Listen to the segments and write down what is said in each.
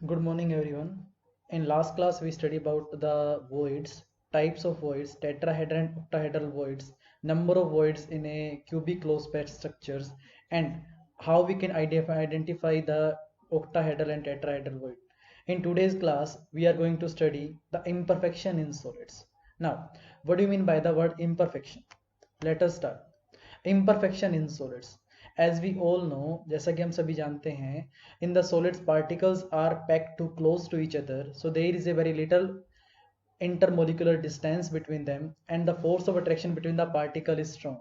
Good morning, everyone. In last class, we studied about the voids, types of voids, tetrahedral and octahedral voids, number of voids in a cubic closed path structures, and how we can identify the octahedral and tetrahedral void. In today's class, we are going to study the imperfection in solids. Now, what do you mean by the word imperfection? Let us start. Imperfection in solids. As we all know, जैसा कि हम सभी जानते हैं, in the solids particles are packed too close to each other, so there is a very little intermolecular distance between them and the force of attraction between the particle is strong.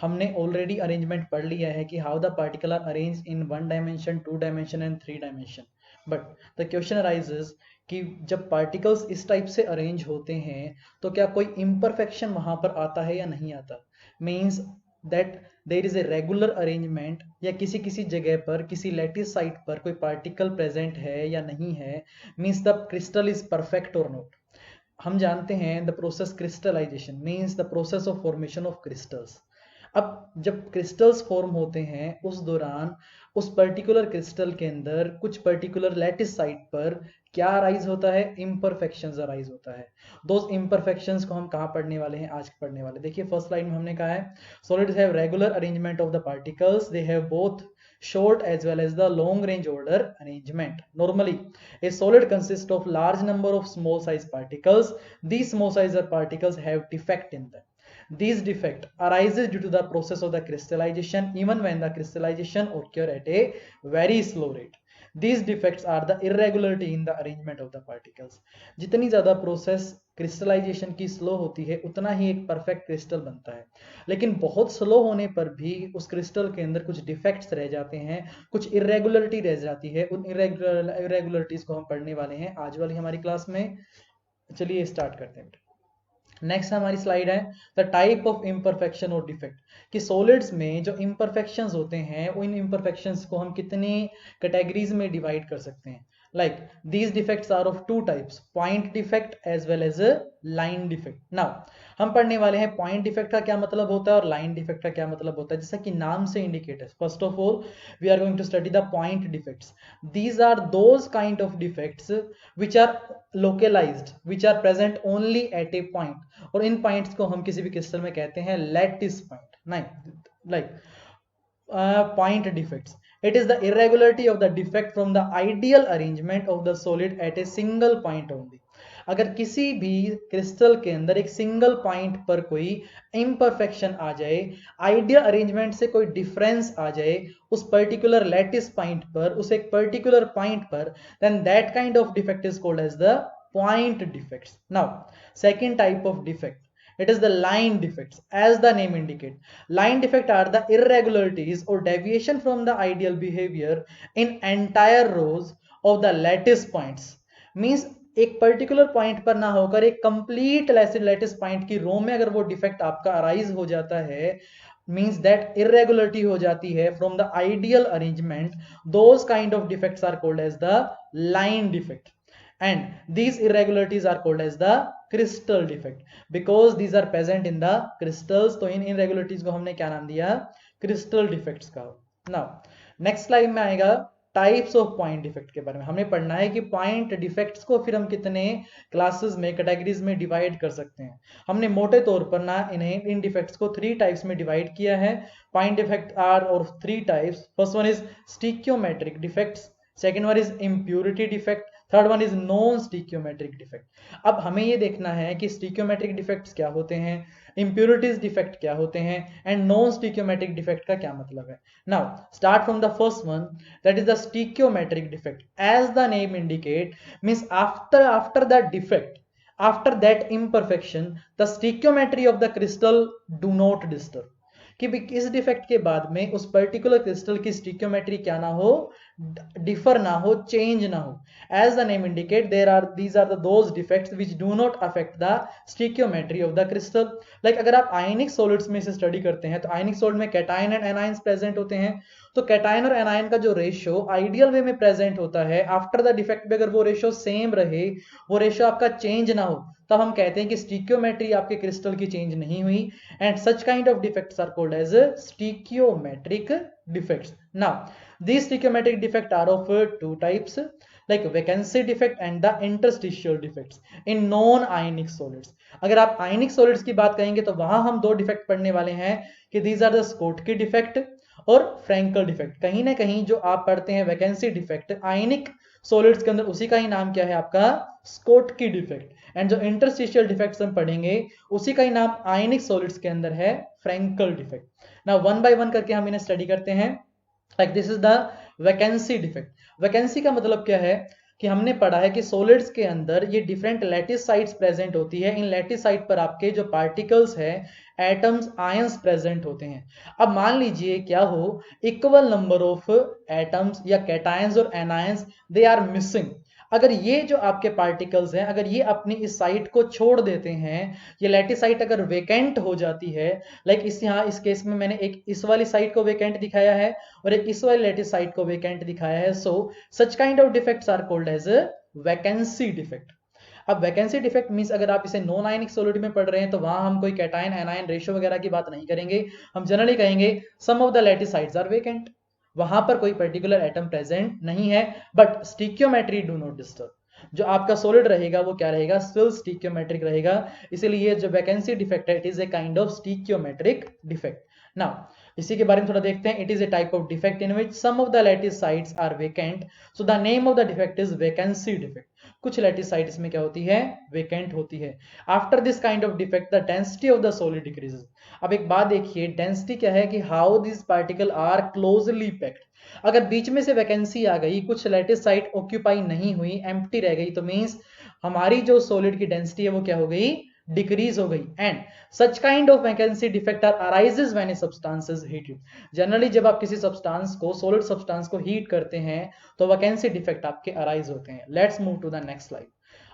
हमने already arrangement पढ़ लिया है कि how the particle are arranged in 1 dimension, 2 dimension and 3 dimension. But the question arises कि जब particles इस type से arrange होते हैं तो क्या कोई imperfection वहां पर आता है या नहीं आता? Means that there is a regular arrangement या किसी किसी जगह पर किसी लैटिस साइट पर कोई पार्टिकल प्रेजेंट है या नहीं है, means the crystal is perfect और नॉट. हम जानते हैं the process crystallisation means the process of formation of crystals. अब जब क्रिस्टल्स फॉर्म होते हैं उस दौरान उस पर्टिकुलर क्रिस्टल के अंदर कुछ पर्टिकुलर लैटिस साइट पर क्या अराइज होता है? इम्परफेक्शंस अराइज होता है. दोज इम्परफेक्शंस को हम कहाँ पढ़ने वाले हैं? आज पढ़ने वाले. देखिए फर्स्ट लाइन में हमने कहा है solids have regular arrangement of the particles, they have both short as well as the long range order arrangement. Normally a solid consists of large number of small size particles. These small size particles have defect in them. These defect arises due to the process of the crystallization even when the crystallization occur at a very slow rate. These defects are the irregularity in the arrangement of the particles. जितनी ज़्यादा process crystallisation की slow होती है उतना ही एक perfect crystal बनता है, लेकिन बहुत स्लो होने पर भी उस क्रिस्टल के अंदर कुछ डिफेक्ट्स रह जाते हैं, कुछ इरेगुलरिटी रह जाती है. उन इरेगुलरिटीज को हम पढ़ने वाले हैं आज वाली हमारी क्लास में. चलिए स्टार्ट करते हैं. नेक्स्ट हमारी स्लाइड है द टाइप ऑफ इम्परफेक्शन और डिफेक्ट. कि सॉलिड्स में जो इम्परफेक्शंस होते हैं उन इम्परफेक्शंस को हम कितनी कैटेगरीज में डिवाइड कर सकते हैं. like these defects are of two types, point defect as well as a line defect. now हम पढ़ने वाले हैं पॉइंट डिफेक्ट का क्या मतलब होता है और लाइन डिफेक्ट का क्या मतलब होता है. जैसा कि नाम से इंडिकेट है, first of all we are going to study the point defects. These are those kind of defects which are localised, which are present only at a point, और इन पॉइंट्स को हम किसी भी क्रिस्टल में कहते हैं लैटिस पॉइंट. नहीं, like point defects. It is the irregularity of the defect from the ideal arrangement of the solid at a single point only. अगर किसी भी क्रिस्टल के अंदर एक सिंगल पॉइंट पर कोई इम्परफेक्शन आ जाए, आइडियल अरेंजमेंट से कोई डिफरेंस आ जाए उस पर्टिकुलर लैटिस पॉइंट पर, उस एक पर्टिकुलर पॉइंट पर, then that kind of defect is called as the point defects. Now second type of defect, it is the line defects. As the name indicate, line defect are the irregularities or deviation from the ideal behavior in entire rows of the lattice points. means एक particular point पर ना होकर एक complete lattice point की रो में अगर वो defect आपका अराइज हो जाता है, means that irregularity हो जाती है from the ideal arrangement, those kind of defects are called as the line defect. And these irregularities are called as the crystal defect because these are present in the crystals. तो इन irregularities को हमने क्या नाम दिया? crystal defects का. now next slide में आएगा types of point defect के बारे में. हमने पढ़ना है कि पॉइंट डिफेक्ट्स को फिर हम कितने क्लासेस में, कैटेगरीज में डिवाइड कर सकते हैं. हमने मोटे तौर पर ना इन्हें इन डिफेक्ट्स को 3 टाइप्स में डिवाइड किया है. Point defect are of 3 types. First one is stoichiometric defects, second one is impurity defect, third one is non stoichiometric defect. अब हमें ये देखना है कि स्टिकियोमेट्रिक डिफेक्ट्स क्या होते हैं, impurities डिफेक्ट क्या होते हैं, एंड नॉन स्टिकियोमेट्रिक डिफेक्ट का क्या मतलब है. Now start from the first one, that is the stoichiometric defect. As the name indicate, means after the defect, after that imperfection, the stoichiometry of the crystal do not disturb. कि इस defect के बाद में उस particular crystal की स्टिकियोमेट्री क्या ना हो, डिफर ना हो, चेंज ना हो. As the name indicate, these are those defects which do not affect the stoichiometry of the crystal. like अगर आप आयनिक सॉलिड्स में से स्टडी करते हैं तो आयनिक सॉलिड में कैटायन एंड एनायंस प्रेजेंट होते हैं. तो कैटायन और एनायन का जो रेशियो आइडियल वे में प्रेजेंट होता है, आफ्टर द डिफेक्ट में अगर वो रेशियो सेम रहे, वो रेशियो आपका चेंज ना हो, तब हम कहते हैं कि स्टिकियोमेट्री आपके क्रिस्टल की चेंज नहीं हुई. And such kind of defects are called as stoichiometric defects. Now these stoichiometric defects are of two types, like vacancy defect and the interstitial defects in non ionic solids. अगर आप ionic solids की बात कहेंगे तो वहां हम दो defect पढ़ने वाले हैं कि these are the Schottky defect और फ्रैंकल डिफेक्ट. कहीं ना कहीं जो आप पढ़ते हैं वैकेंसी डिफेक्ट आयनिक सॉलिड्स के अंदर, उसी का ही नाम क्या है आपका स्कोटकी डिफेक्ट. एंड जो इंटरस्टिशियल डिफेक्ट्स हम पढ़ेंगे उसी का ही नाम आयनिक सॉलिड्स के अंदर है Frenkel defect. Now one by one करके हम इन्हें स्टडी करते हैं. Like this is the vacancy defect. Vacancy का मतलब क्या है कि हमने पढ़ा है कि सॉलिड्स के अंदर ये डिफरेंट लैटिस साइट्स प्रेजेंट होती है. इन लैटिस साइट पर आपके जो पार्टिकल्स है, एटम्स, आयंस प्रेजेंट होते हैं. अब मान लीजिए क्या हो, इक्वल नंबर ऑफ एटम्स या कैटायंस और एनायंस दे आर मिसिंग. अगर ये जो आपके पार्टिकल्स हैं अगर ये अपनी इस साइट को छोड़ देते हैं, ये लैटिस साइट अगर वेकेंट हो जाती है, लाइक इस यहाँ इस केस में मैंने एक इस वाली साइट को वेकेंट दिखाया है और एक इस वाली लैटिस साइट को वेकेंट दिखाया है. So such kind of defects are called as vacancy defect. अब वैकेंसी डिफेक्ट मींस अगर आप इसे नॉन आयनिक सॉलिड में पढ़ रहे हैं तो वहां हम कोई कैटायन एनायन रेशियो वगैरह की बात नहीं करेंगे. हम जनरली कहेंगे some of the lattice sites are vacant. वहां पर कोई पर्टिकुलर एटम प्रेजेंट नहीं है, but stoichiometry do not disturb. जो आपका सॉलिड रहेगा वो क्या रहेगा, स्टिल स्टिकियोमेट्रिक रहेगा. इसीलिए जो वैकेंसी डिफेक्ट है it is a kind of stoichiometric defect. Now इसी के बारे में थोड़ा देखते हैं. It is a type of defect in which some of the lattice sites are vacant. So the name of the defect is vacancy defect. कुछ lattice sites में क्या होती है, वेकेंट होती है. After this kind of defect the density of the solid decreases. अब एक बात देखिए, डेंसिटी क्या है कि how this particle are closely packed. अगर बीच में से वैकेंसी आ गई, कुछ लैटिस साइट ऑक्यूपाई नहीं हुई, एम्प्टी रह गई, तो मींस हमारी जो सॉलिड की डेंसिटी है वो क्या हो गई, डिक्रीज हो गई. And such kind of vacancy defect are arises when a substance is heated. Generally जब आप किसी सब्सटेंस को, सॉलिड सब्सटेंस को हीट करते हैं तो वैकेंसी डिफेक्ट आपके अराइज होते हैं. Let's move to the next slide.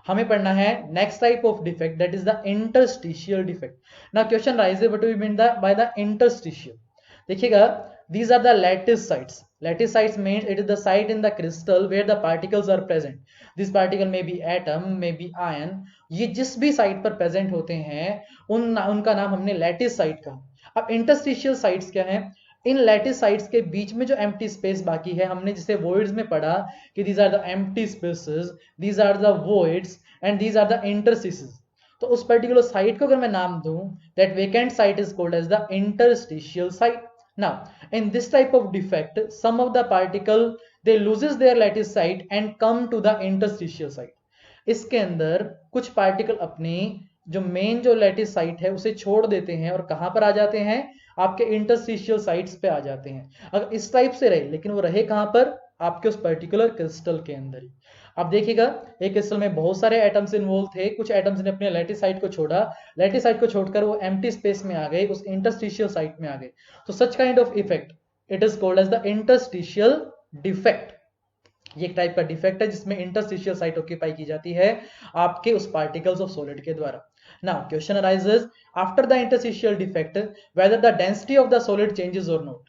हमें पढ़ना है next type of defect, that is the interstitial defect. Now question rises what do we mean by the interstitial. देखिएगा, these are the lattice sites. Lattice sites means it is the site in the crystal where the particles are present. This particle may be atom, may be ion. ये जिस भी site पर present होते हैं उनका नाम हमने लैटिस साइट कहा. अब इंटरस्टिशियल साइट्स क्या हैं, इन लैटिस साइट्स के बीच में जो एम्प्टी स्पेस बाकी है, हमने जिसे वॉइड्स में पढ़ा कि these are the empty spaces, these are the voids and these are the interstices. तो उस पर्टिकुलर साइट को अगर मैं नाम दूं, that vacant site is called as the interstitial site. Now, in this type of defect, some of the particle they loses their lattice site and come to the interstitial site. इसके अंदर कुछ particle अपनी जो main जो lattice site है उसे छोड़ देते हैं और कहां पर आ जाते हैं, आपके इंटरस्टिशियल साइट्स पे आ जाते हैं. अगर इस टाइप से रहे, लेकिन वो रहे कहां पर, आपके उस पर्टिकुलर क्रिस्टल के अंदर ही. अब देखिएगा, एक क्रिस्टल में बहुत सारे एटम्स इन्वॉल्व थे, कुछ एटम्स ने अपने लैटिस साइट को छोड़ा, लैटिस साइट को छोड़कर वो एम्प्टी स्पेस में आ गए, उस इंटरस्टिशियल साइट में आ गए. तो such kind of effect it is called as the interstitial defect. ये एक टाइप का डिफेक्ट है जिसमें इंटरस्टिशियल साइट ऑक्यूपाई की जाती है आपके उस पार्टिकल्स ऑफ सॉलिड के द्वारा. Now question arises after the interstitial defect whether the density of the solid changes और नॉट.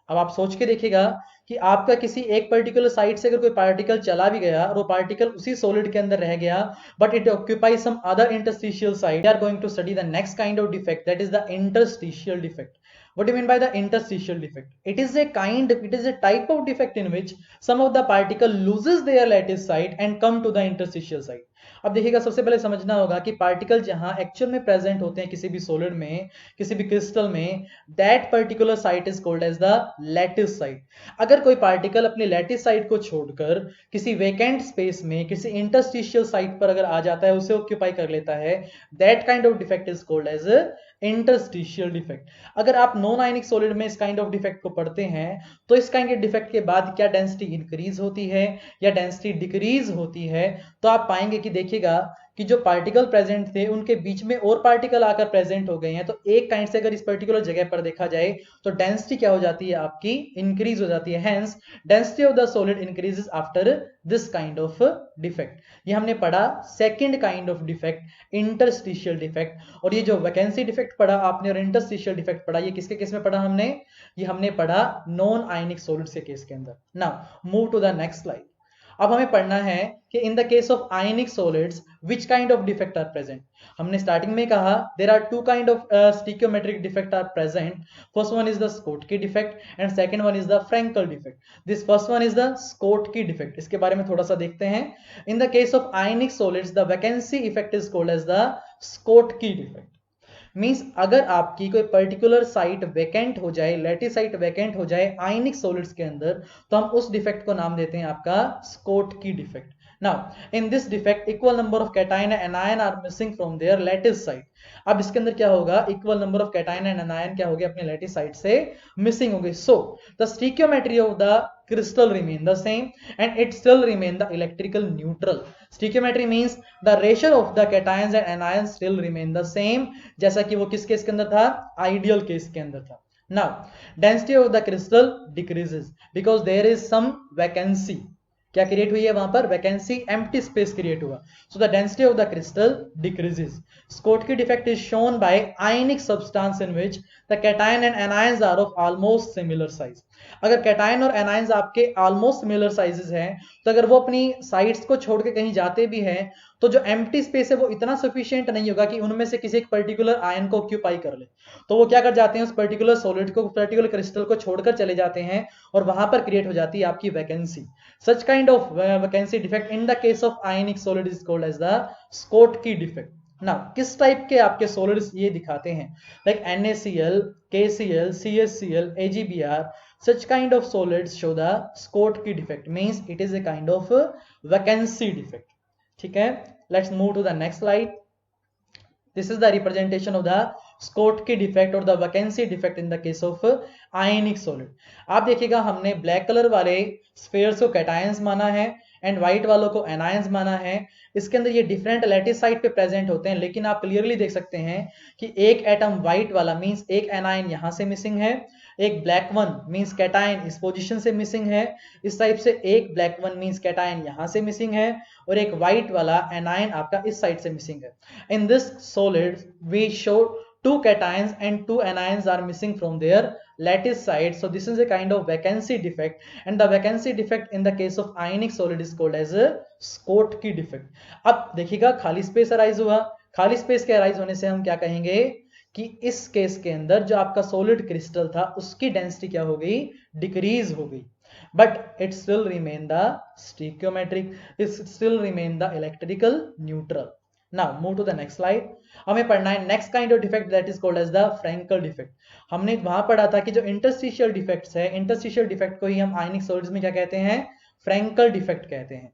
अब आप सोच के देखिएगा कि आपका किसी एक पर्टिकुलर साइट से अगर कोई पार्टिकल चला भी गया और वो पार्टिकल उसी सॉलिड के अंदर रह गया, but it occupy some other interstitial site. We are going to study the next kind of defect, that is the interstitial defect. What do you mean by the interstitial defect? It is a type of defect in which some of the particle loses their lattice site and come to the interstitial site. अब देखिएगा, सबसे पहले समझना होगा कि particle जहां actual में present होते हैं किसी भी सॉलिड में, किसी भी क्रिस्टल में, that particular site is called as the lattice site. अगर कोई पार्टिकल अपनी लैटिस साइट को छोड़कर किसी वेकेंट स्पेस में, किसी इंटरस्टिशियल साइट पर अगर आ जाता है, उसे ऑक्यूपाई कर लेता है, that kind of defect is called as interstitial defect. अगर आप नॉन आयनिक सॉलिड में इस काइंड ऑफ डिफेक्ट को पढ़ते हैं तो इस काइंड के डिफेक्ट के बाद क्या डेंसिटी इंक्रीज होती है या डेंसिटी डिक्रीज होती है, तो आप पाएंगे कि देखिएगा कि जो पार्टिकल प्रेजेंट थे उनके बीच में और पार्टिकल आकर प्रेजेंट हो गए हैं. तो एक काइंड से अगर इस पर्टिकुलर जगह पर देखा जाए तो डेंसिटी क्या हो जाती है, आपकी इंक्रीज हो जाती है. Hence density of the solid increases after this kind of defect. ये हमने पढ़ा second kind of defect, interstitial defect. और ये जो वैकेंसी डिफेक्ट पढ़ा आपने और इंटरस्टिशियल डिफेक्ट पढ़ा, ये किसके केस में पढ़ा हमने, ये हमने पढ़ा नॉन आयनिक सॉलिड्स के केस के अंदर. Now move to the next slide. अब हमें पढ़ना है कि in the case of ionic solids which kind of defect are present. हमने स्टार्टिंग में कहा there are two kind of stoichiometric defect are present. First one is the Schottky defect and second one is the Frenkel defect. This first one is the Schottky defect. इसके बारे में थोड़ा सा देखते हैं। In the case of ionic solids the vacancy effect is called as the Schottky defect. Means अगर आपकी कोई पर्टिकुलर साइट वैकेंट हो जाए, लैटिस साइट वैकेंट हो जाए आयनिक सॉलिड्स के अंदर, तो हम उस डिफेक्ट को नाम देते हैं आपका Schottky defect. Now in this defect equal number of cation and anion are missing from their lattice site. अब इसके अंदर क्या होगा, equal number of cation and anion क्या हो गए, अपने लैटिस साइट से मिसिंग हो गए। So the stoichiometry of the crystal remain the same and it still remain the electrical neutral. Stoichiometry means the ratio of the cations and anions still remain the same, जैसा कि वो किस case के अंदर था, ideal case के अंदर था। Now density of the crystal decreases because there is some vacancy. क्या क्रिएट हुई है वहां पर, वैकेंसी, एम्प्टी स्पेस क्रिएट हुआ। So the density of the crystal decreases. Schottky defect is shown by ionic substance in which the cation and anions are of almost similar size. अगर cation और anions आपके almost similar sizes हैं, तो अगर वो अपनी sides को छोड़ के कहीं जाते भी हैं, तो जो एम्प्टी स्पेस है वो इतना सफिशिएंट नहीं होगा कि उनमें से किसी एक पर्टिकुलर आयन को ऑक्यूपाई कर ले। तो वो क्या कर जाते हैं, उस पर्टिकुलर सॉलिड को, पर्टिकुलर क्रिस्टल को छोड़कर चले जाते हैं और वहां पर क्रिएट हो जाती है आपकी vacancy. Such kind of vacancy defect in the case of ionic solid is called as the Schottky defect. ना किस टाइप के आपके सॉलिड्स ये दिखाते हैं, like NaCl, KCl, CHCl, AgBr, such kind of solids show the Schottky defect, means it is a kind of vacancy defect. ठीक है, let's move to the next slide. This is the representation of the Schottky defect or the vacancy defect in the case of ionic solid. आप देखिएगा हमने black colour वाले spheres को cations माना है and white वालों को एनायंस माना है। इसके अंदर ये डिफरेंट लैटिस साइट पे प्रेजेंट होते हैं, लेकिन आप क्लियरली देख सकते हैं कि एक एटम व्हाइट वाला मींस एक एनायन यहां से मिसिंग है, एक ब्लैक वन मींस कैटायन इस पोजीशन से मिसिंग है, इस टाइप से एक ब्लैक वन मींस कैटायन यहां से मिसिंग है, और एक व्हाइट वाला एनायन आपका इस साइड से मिसिंग है। In this solid we show two cations and two anions are missing from their lattice side. So this is a kind of vacancy defect, and the vacancy defect in the case of ionic solid is called as a Schottky defect. अब देखिएगा खाली space arise हुआ, खाली space के arise होने से हम क्या कहेंगे कि इस केस के अंदर जो आपका सॉलिड क्रिस्टल था उसकी डेंसिटी क्या हो गई, डिक्रीज हो गई, but it still remain the stoichiometric, it still remain the electrical neutral. Now move to the next slide. हमें पढ़ना है next kind of defect that is called as the Frenkel defect. हमने वहां पढ़ा था कि जो इंटरस्टिशियल डिफेक्ट्स है, इंटरस्टिशियल डिफेक्ट को ही हम आयनिक सॉलिड्स में क्या कहते हैं, फ्रैंकल डिफेक्ट कहते हैं।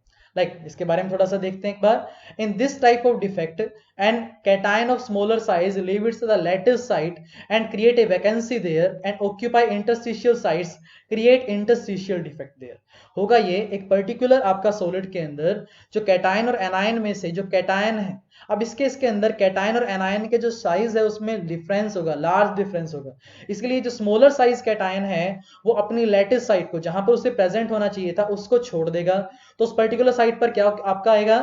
इसके बारे में थोड़ा सा देखते हैं एक बार। In this type of defect and cation of smaller size leave its the lattice site and create a vacancy there and occupy interstitial sites, create interstitial defect there. होगा ये एक पर्टिकुलर आपका सॉलिड के अंदर जो कैटायन और anion में से जो कैटायन है, अब इसके इसके अंदर कैटायन और एनायन के जो साइज है उसमें डिफरेंस होगा, लार्ज डिफरेंस होगा। इसके लिए जो स्मॉलर साइज कैटायन है वो अपनी लैटिस साइट को जहां पर उसे प्रेजेंट होना चाहिए था उसको छोड़ देगा, तो उस पर्टिकुलर साइट पर क्या आपका आएगा,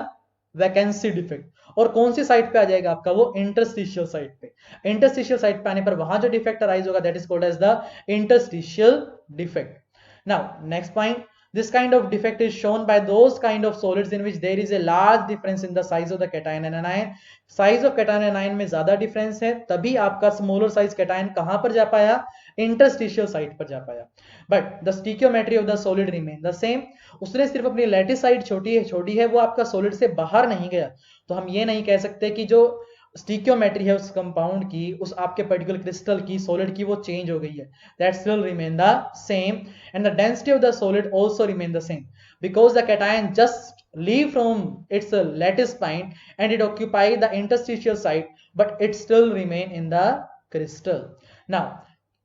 वैकेंसी डिफेक्ट। और कौन सी साइट पे आ जाएगा आपका, वो इंटरस्टिशियल साइट पे। इंटरस्टिशियल साइट पे आने पर वहां जो डिफेक्ट अराइज होगा that is called as the interstitial defect. Now next point, this kind of defect is shown by those kind of solids in which there is a large difference in the size of the cation and anion. Size of cation and ion में ज्यादा difference है, तभी आपका smaller size cation कहां पर जा पाया, interstitial site पर जा पाया। But the stoichiometry of the solid remain the same. उसने सिर्फ अपनी लैटिस साइड छोड़ी है, वो आपका सॉलिड से बाहर नहीं गया। तो हम ये नहीं कह सकते कि जो स्टिकियोमेट्री है उस कंपाउंड की, उस आपके पर्टिकुलर क्रिस्टल की, सॉलिड की, वो चेंज हो गई है। That still remain the same and the density of the solid also remain the same because the cation just leave from its lattice point and it occupy the interstitial site, but it still remain in the crystal. Now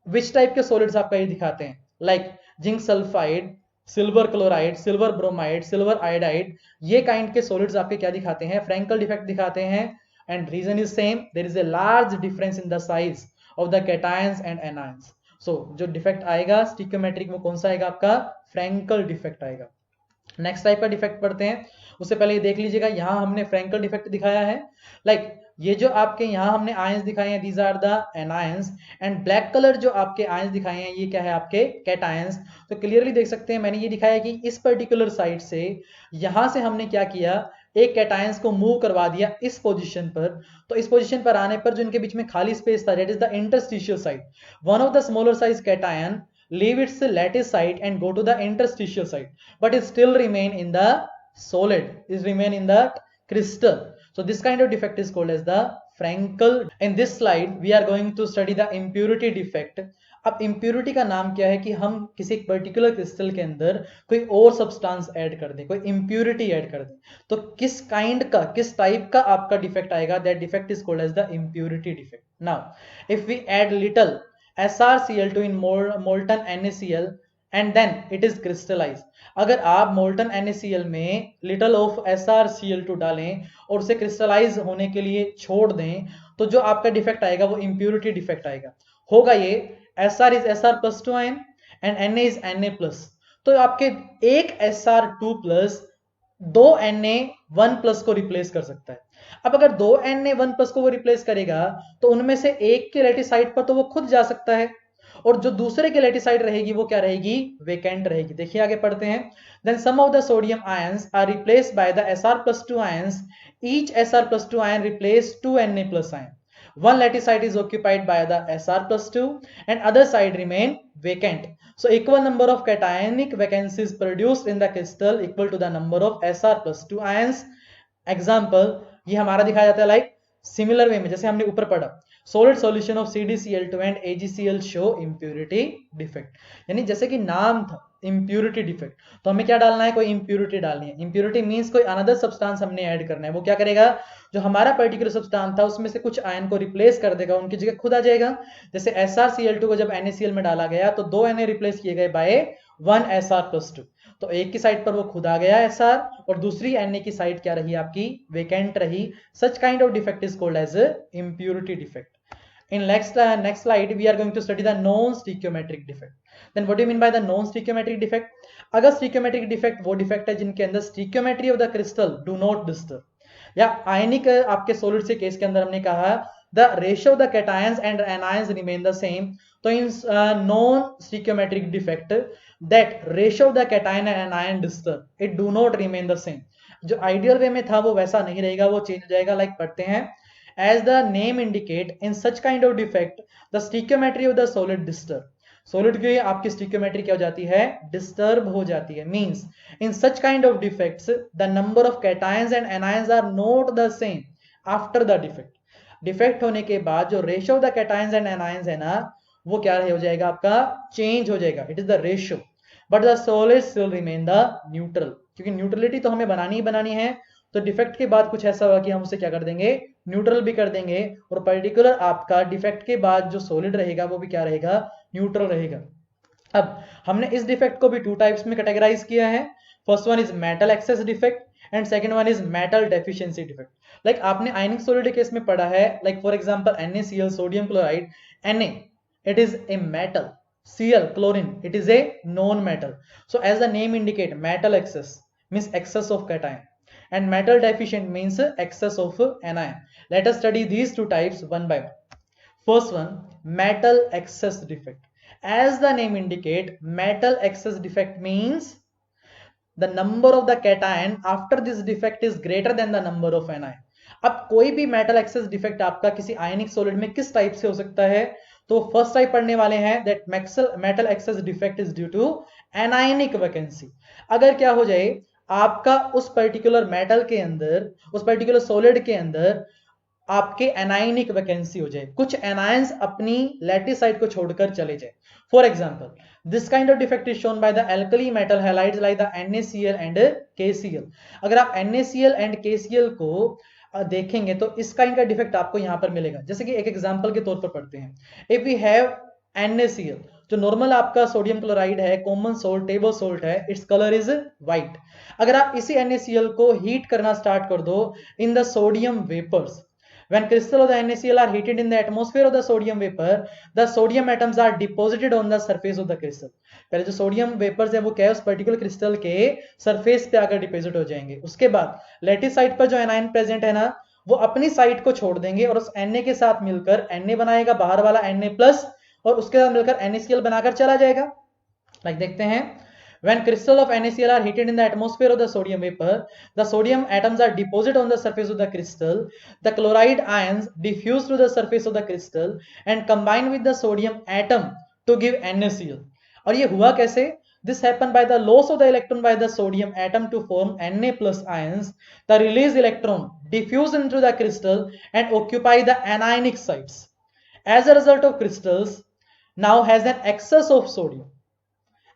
which type के solids आपका ये दिखाते हैं, like zinc sulphide, silver chloride, silver bromide, silver iodide, ये kind के solids आपके क्या दिखाते हैं, फ्रैंकल डिफेक्ट दिखाते हैं। and reason is same, there is a large difference in the size of the cations and anions. so जो defect आएगा स्टिकियोमेट्रिक में कौन सा आएगा आपका, फ्रैंकल डिफेक्ट आएगा। नेक्स्ट टाइप का डिफेक्ट पढ़ते हैं, उससे पहले ये देख लीजिएगा, यहां हमने फ्रैंकल डिफेक्ट दिखाया है। ये जो आपके यहाँ हमने आयंस दिखाए हैं, these are the anions, and black colour जो आपके आयंस दिखाए हैं ये क्या है, आपके कैटायंस। तो क्लियरली देख सकते हैं मैंने ये दिखाया कि इस पर्टिकुलर साइड से यहां से हमने क्या किया, एक कैटायंस को मूव करवा दिया इस पोजीशन पर। तो इस पोजीशन पर आने पर जो इनके बीच में खाली स्पेस था, that is the interstitial side. One of the smaller size cation leave its lattice site and go to the interstitial site, but it still remain in the solid, is remain in the crystal. So this kind of defect is called as the Frankel. In this slide we are going to study the impurity defect. अब impurity का नाम क्या है कि हम किसी particular crystal के अंदर कोई और सब्सटेंस ऐड कर दें, कोई impurity ऐड कर दें, तो किस काइंड का, किस टाइप का आपका डिफेक्ट आएगा, that defect is called as the impurity defect. Now if we add little SrCl2 in molten NaCl and then it is crystallized. अगर आप molten NaCl में little of SrCl2 डालें और उसे क्रिस्टलाइज होने के लिए छोड़ दें, तो जो आपका डिफेक्ट आएगा वो impurity डिफेक्ट आएगा। होगा ये Sr is Sr plus 2 ion and Na is Na plus, तो आपके एक Sr2 plus दो Na1 प्लस को रिप्लेस कर सकता है। अब अगर दो Na1 प्लस को वो रिप्लेस करेगा तो उनमें से एक के लैटिस साइड पर तो वो खुद जा सकता है, और जो दूसरे के लैटिस साइड रहेगी वो क्या रहेगी, वेकेंट रहेगी। देखिए आगे पढ़ते हैं। Then some of the sodium ions are replaced by the Sr+2 ions, each Sr+2 ion replace 2 Na+ ion. One lattice site is occupied by the Sr+2 and other side remain vacant. So equal number of cationic vacancies produced in the crystal equal to the number of Sr+2 ions. Example, ये हमारा दिखाया जाता है like similar way में, जैसे हमने ऊपर पढ़ा, solid solution of CdCl2 and AgCl show impurity defect। यानी जैसे कि नाम था impurity defect, तो हमें क्या डालना है, कोई impurity डालनी है। impurity means कोई another substance हमने ऐड करना है। वो क्या करेगा, जो हमारा पर्टिकुलर सब्सटेंस था उसमें से कुछ आयन को रिप्लेस कर देगा, उनकी जगह खुद आ जाएगा। जैसे SrCl2 को जब NaCl में डाला गया तो 2 Na रिप्लेस किए गए बाय 1 Sr+2, तो एक की साइड पर वो खुद आ गया Sr और दूसरी Na की साइड क्या रही, आपकी वेकेंट रही। Such kind of defect is called as impurity defect. In next slide we are going to study the non-stoichiometric defect. Then what do you mean by the non-stoichiometric defect? अगर stoichiometric defect वो defect है जिनके अंदर stoichiometry of the crystal do not disturb, या आयनिक आपके solid से case के अंदर हमने कहा the ratio of the cations and anions remain the same, तो इन non-stoichiometric defect that ratio of the cation and anion disturb, it do not remain the same। जो ideal way में था वो वैसा नहीं रहेगा, वो चेंज हो जाएगा। लाइक पढ़ते हैं, as the name indicate in such kind of defect the stoichiometry of the solid disturb। Solid की आपकी स्टिक्योमेट्री क्या हो जाती है, डिस्टर्ब हो जाती है। Means in such kind of defects the number of cations and anions are not the same after the defect. Defect होने के बाद जो ratio of the cations and anions है ना, वो क्या हो जाएगा, आपका चेंज हो जाएगा। It is the ratio, but the solid still remain the neutral, क्योंकि न्यूट्रलिटी तो हमें बनानी ही बनानी है। तो डिफेक्ट के बाद कुछ ऐसा होगा कि हम उसे क्या कर देंगे, न्यूट्रल भी कर देंगे, और पर्टिकुलर आपका डिफेक्ट के बाद जो सॉलिड रहेगा वो भी क्या रहेगा, न्यूट्रल रहेगा। अब हमने इस डिफेक्ट को भी टू टाइप्स में कैटेगराइज किया है। First one is metal excess defect and second one is metal deficiency defect. Like आपने आयनिक सॉलिड केस में पढ़ा है, like for example NaCl sodium chloride, Na it is a metal, Cl chlorine it is a non metal। so as the name indicate metal excess means excess of cation and metal deficient means excess of anion। let us study these two types one by one। First one, metal excess defect। as the name indicate metal excess defect means the number of the cation after this defect is greater than the number of anion। अब कोई भी metal excess defect आपका किसी आयनिक solid में किस type से हो सकता है, तो फर्स्ट टाइप पढ़ने वाले हैं that metal excess defect is due to anionic vacancy. अगर क्या हो जाए आपका उस पर्टिकुलर मेटल के अंदर, उस पर्टिकुलर सॉलिड के अंदर आपके एनायनिक वैकेंसी हो जाए, कुछ एनायंस अपनी लैटिस साइड को छोड़कर चले जाए। For example this kind of defect is shown by the alkali metal halides like the NaCl and KCl। अगर आप NaCl एंड KCl को देखेंगे तो इस काइंड का डिफेक्ट आपको यहां पर मिलेगा। जैसे कि एक एग्जांपल के तौर पर पढ़ते हैं, इफ वी हैव NaCl, जो नॉर्मल आपका सोडियम क्लोराइड है, कॉमन सोल्ट, टेबल सोल्ट है, इट्स कलर इज व्हाइट। अगर आप इसी NaCl को हीट करना स्टार्ट कर दो in the sodium vapours, when crystal of the NaCl are heated in the atmosphere of the sodium vapor, the sodium atoms are deposited on the surface of the crystal। पहले जो sodium vapours है वो क्या है, उस particular crystal के surface पे आकर डिपोजिट हो जाएंगे। उसके बाद लैटिस साइड पर जो एनायन प्रेजेंट है ना, वो अपनी साइड को छोड़ देंगे और उस Na के साथ मिलकर Na बनाएगा, बाहर वाला Na प्लस, और उसके साथ मिलकर NaCl बनाकर चला जाएगा। लाइक देखते हैं, when crystal of NaCl are heated in the atmosphere of the sodium vapor, the sodium atoms are deposited on the surface of the crystal, the chloride ions diffuse to the surface of the crystal and combine with the sodium atom to give NaCl. और ये हुआ कैसे? This happened by the loss of the electron by the sodium atom to form Na plus ions. The released electron diffuse into the crystal and occupy the anionic sites. As a result of crystals now has an excess of sodium,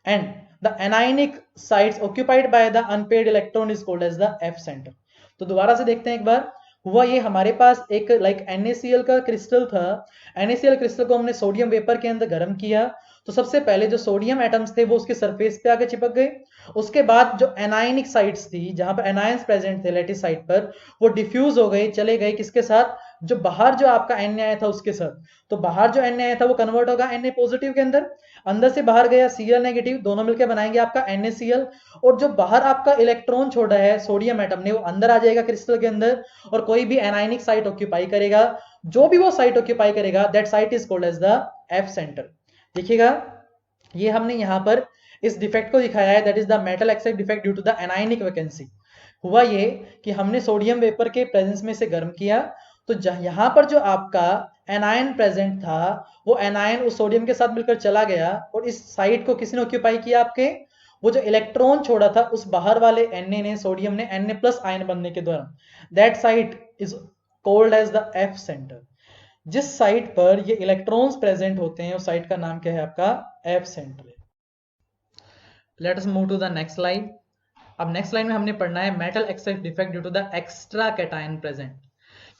and the anionic sites occupied by the unpaired electron is called as the F center. तो दोबारा से देखते हैं एक बार, हुआ ये हमारे पास एक NaCl का क्रिस्टल था, NaCl क्रिस्टल को हमने सोडियम वेपर के अंदर गर्म किया, तो सबसे पहले जो सोडियम एटम्स थे वो उसके सरफेस पे आके चिपक गए, उसके बाद जो एनायनिक साइट्स थी जहां पर एनायंस प्रेजेंट थे लैटिस साइड पर, वो डिफ्यूज हो गए, चले गए किसके साथ? जो बाहर जो आपका Na आया था उसके साथ। तो बाहर जो Na आया था वो कन्वर्ट होगा Na पॉजिटिव के अंदर, अंदर से बाहर गया Cl नेगेटिव, दोनों मिलकर बनाएंगे आपका NaCl, और जो बाहर आपका इलेक्ट्रॉन छोड़ा है सोडियम एटम ने वो अंदर आ जाएगा क्रिस्टल के अंदर, और कोई भी एनायनिक साइट ऑक्यूपाई करेगा, जो भी वो साइट ऑक्यूपाई करेगा that site is called as the F centre. देखिएगा, ये हमने यहाँ पर इस डिफेक्ट को दिखाया है, that is the metal oxide defect due to the anionic vacancy. हुआ ये कि हमने सोडियम वेपर के प्रेजेंस में से गर्म किया, तो यहाँ पर जो आपका एनायन प्रेजेंट था वो एनायन उस सोडियम के साथ मिलकर चला गया, और इस साइट को किसने ऑक्यूपाई किया? आपके वो जो इलेक्ट्रॉन छोड़ा था उस बाहर वाले Na ने, सोडियम ने Na प्लस आयन बनने के दौरान, that site is called as the F centre. जिस साइट पर ये इलेक्ट्रॉन्स प्रेजेंट होते हैं उस साइट का नाम क्या है? आपका F centre. Let us move to the next slide. अब नेक्स्ट स्लाइड में हमने पढ़ना है metal oxide defect due to the extra cation present,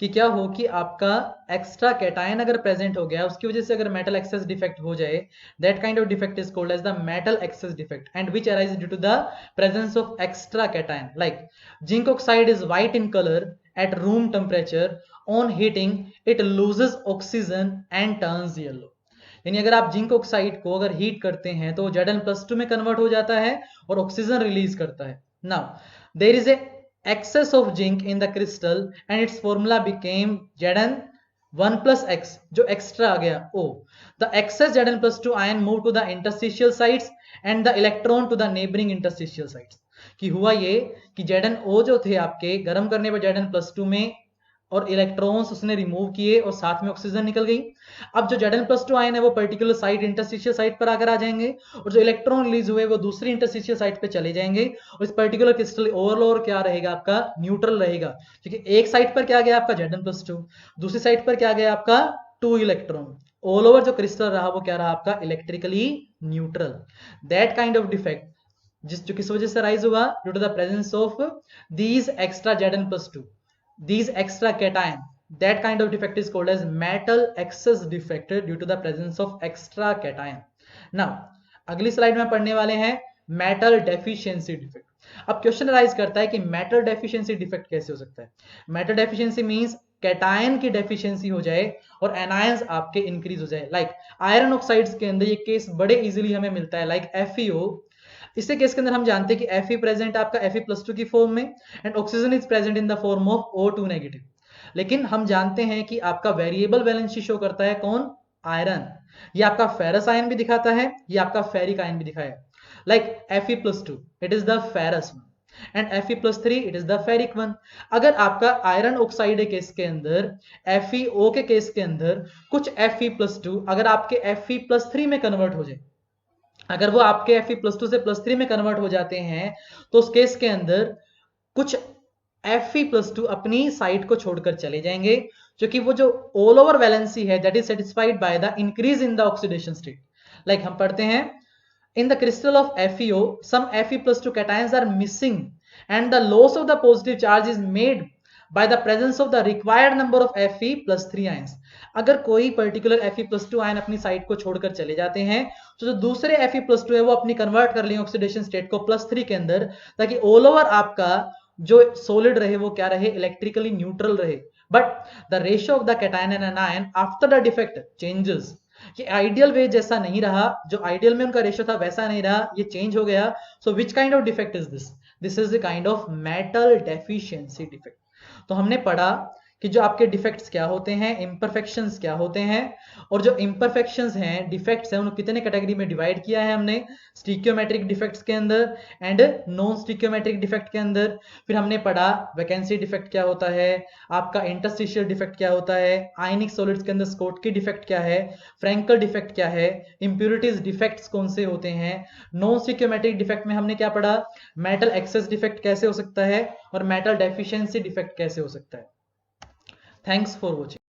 कि क्या हो कि आपका एक्स्ट्रा कैटायन अगर प्रेजेंट हो गया उसकी वजह से अगर मेटल एक्सेस डिफेक्ट हो जाए, that kind of defect is called as the metal excess defect and which arise due to the presence of extra cation. Like zinc oxide is white in colour at room temperature, on heating it loses oxygen and turns yellow. यानी अगर आप zinc oxide को अगर heat करते हैं तो Zn+2 में convert हो जाता है और ऑक्सीजन रिलीज करता है। Now there is a excess of zinc in the crystal and its formula became Zn1 plus X, जो एक्स्ट्रा आ गया O. The excess Zn+2 ion moved to the interstitial sites and the electron to the neighboring interstitial sites. कि हुआ ये कि ZnO जो थे आपके गर्म करने पर Zn+2 में, और इलेक्ट्रॉन्स उसने रिमूव किए और साथ में ऑक्सीजन निकल गई। अब जो Zn+2 आयन है वो पर्टिकुलर साइट इंटरस्टिशियल साइट पर आकर आ जाएंगे, और जो इलेक्ट्रॉन रिलीज हुए वो दूसरी इंटरस्टिशियल साइट पे चले जाएंगे, और इस पर्टिकुलर क्रिस्टल ओवरऑल क्या रहेगा? आपका न्यूट्रल रहेगा, क्योंकि एक साइट पर क्या गया आपका Zn+2, दूसरी साइट पर क्या गया आपका 2 इलेक्ट्रॉन। ऑल ओवर जो क्रिस्टल रहा वो क्या रहा आपका? Electrically neutral. That kind of defect जो किस वजह से राइज हुआ? Due to the presence of these extra Zn+2, these extra cation, that kind of defect is called as metal excess defect due to the presence of extra cation. now अगली slide में पढ़ने वाले हैं metal deficiency defect. अब question rise करता है कि metal deficiency defect कैसे हो सकता है? मेटल डेफिशिएंसी मींस कैटायन की डेफिशिएंसी हो जाए और एनायंस आपके इंक्रीज हो जाए। लाइक आयरन ऑक्साइड्स के अंदर ये केस बड़े इजीली हमें मिलता है, लाइक FeO। इसे केस के अंदर हम जानते हैं कि Fe प्रेजेंट आपका Fe+2 की फॉर्म में and oxygen is present in the form of O2 negative. लेकिन हम जानते हैं कि आपका वेरिएबल वैलेंसी शो करता है कौन? आयरन। ये आपका फेरस आयन भी दिखाता है, ये आपका फेरिक आयन भी दिखाया। Like Fe+2 it is the ferrous one and Fe+3 it is the ferric one. अगर आपका आयरन ऑक्साइड केस के अंदर, FeO के केस के अंदर कुछ Fe+2 अगर आपके Fe+3 में कन्वर्ट हो जाए, अगर वो आपके Fe+2 से +3 में कन्वर्ट हो जाते हैं, तो उस केस के अंदर कुछ Fe+2 अपनी साइट को छोड़कर चले जाएंगे, क्योंकि वो जो ऑल ओवर वैलेंसी है that is satisfied by the increase in the oxidation state. Like हम पढ़ते हैं in the crystal of FeO some Fe+2 cations are missing and the loss of the positive charge is made by the presence of the required number of Fe+3 ions। अगर कोई particular Fe+2 ion अपनी site को छोड़कर चले जाते हैं तो जो दूसरे Fe+2 है वो अपनी कन्वर्ट कर लेंगे ऑक्सीडेशन स्टेट को +3 के अंदर, ताकि ऑल ओवर आपका जो सॉलिड रहे वो क्या रहे? इलेक्ट्रिकली न्यूट्रल रहे। But the ratio of the cation and anion after the defect changes. ये आइडियल वे जैसा नहीं रहा, जो आइडियल में उनका रेशियो था वैसा नहीं रहा, ये चेंज हो गया। So which kind of defect is this? This is the kind of metal deficiency defect. तो हमने पढ़ा कि जो आपके डिफेक्ट्स क्या होते हैं, इम्परफेक्शंस क्या होते हैं, और जो इम्परफेक्शंस हैं, डिफेक्ट्स हैं, उनको कितने कैटेगरी में डिवाइड किया है हमने, स्टिक्योमेट्रिक डिफेक्ट्स के अंदर एंड नॉन स्टिक्योमेट्रिक डिफेक्ट के अंदर। फिर हमने पढ़ा वैकेंसी डिफेक्ट क्या होता है, आपका इंटरस्टिशियल डिफेक्ट क्या होता है, आयनिक सॉलिड्स के अंदर स्कोटकी डिफेक्ट क्या है, फ्रैंकल डिफेक्ट क्या है, इंप्यूरिटीज डिफेक्ट्स कौन से होते हैं। नॉन स्टिक्योमेट्रिक डिफेक्ट में हमने क्या पढ़ा, मेटल एक्सेस डिफेक्ट कैसे हो सकता है और मेटल डेफिशिएंसी डिफेक्ट कैसे हो सकता है। Thanks for watching.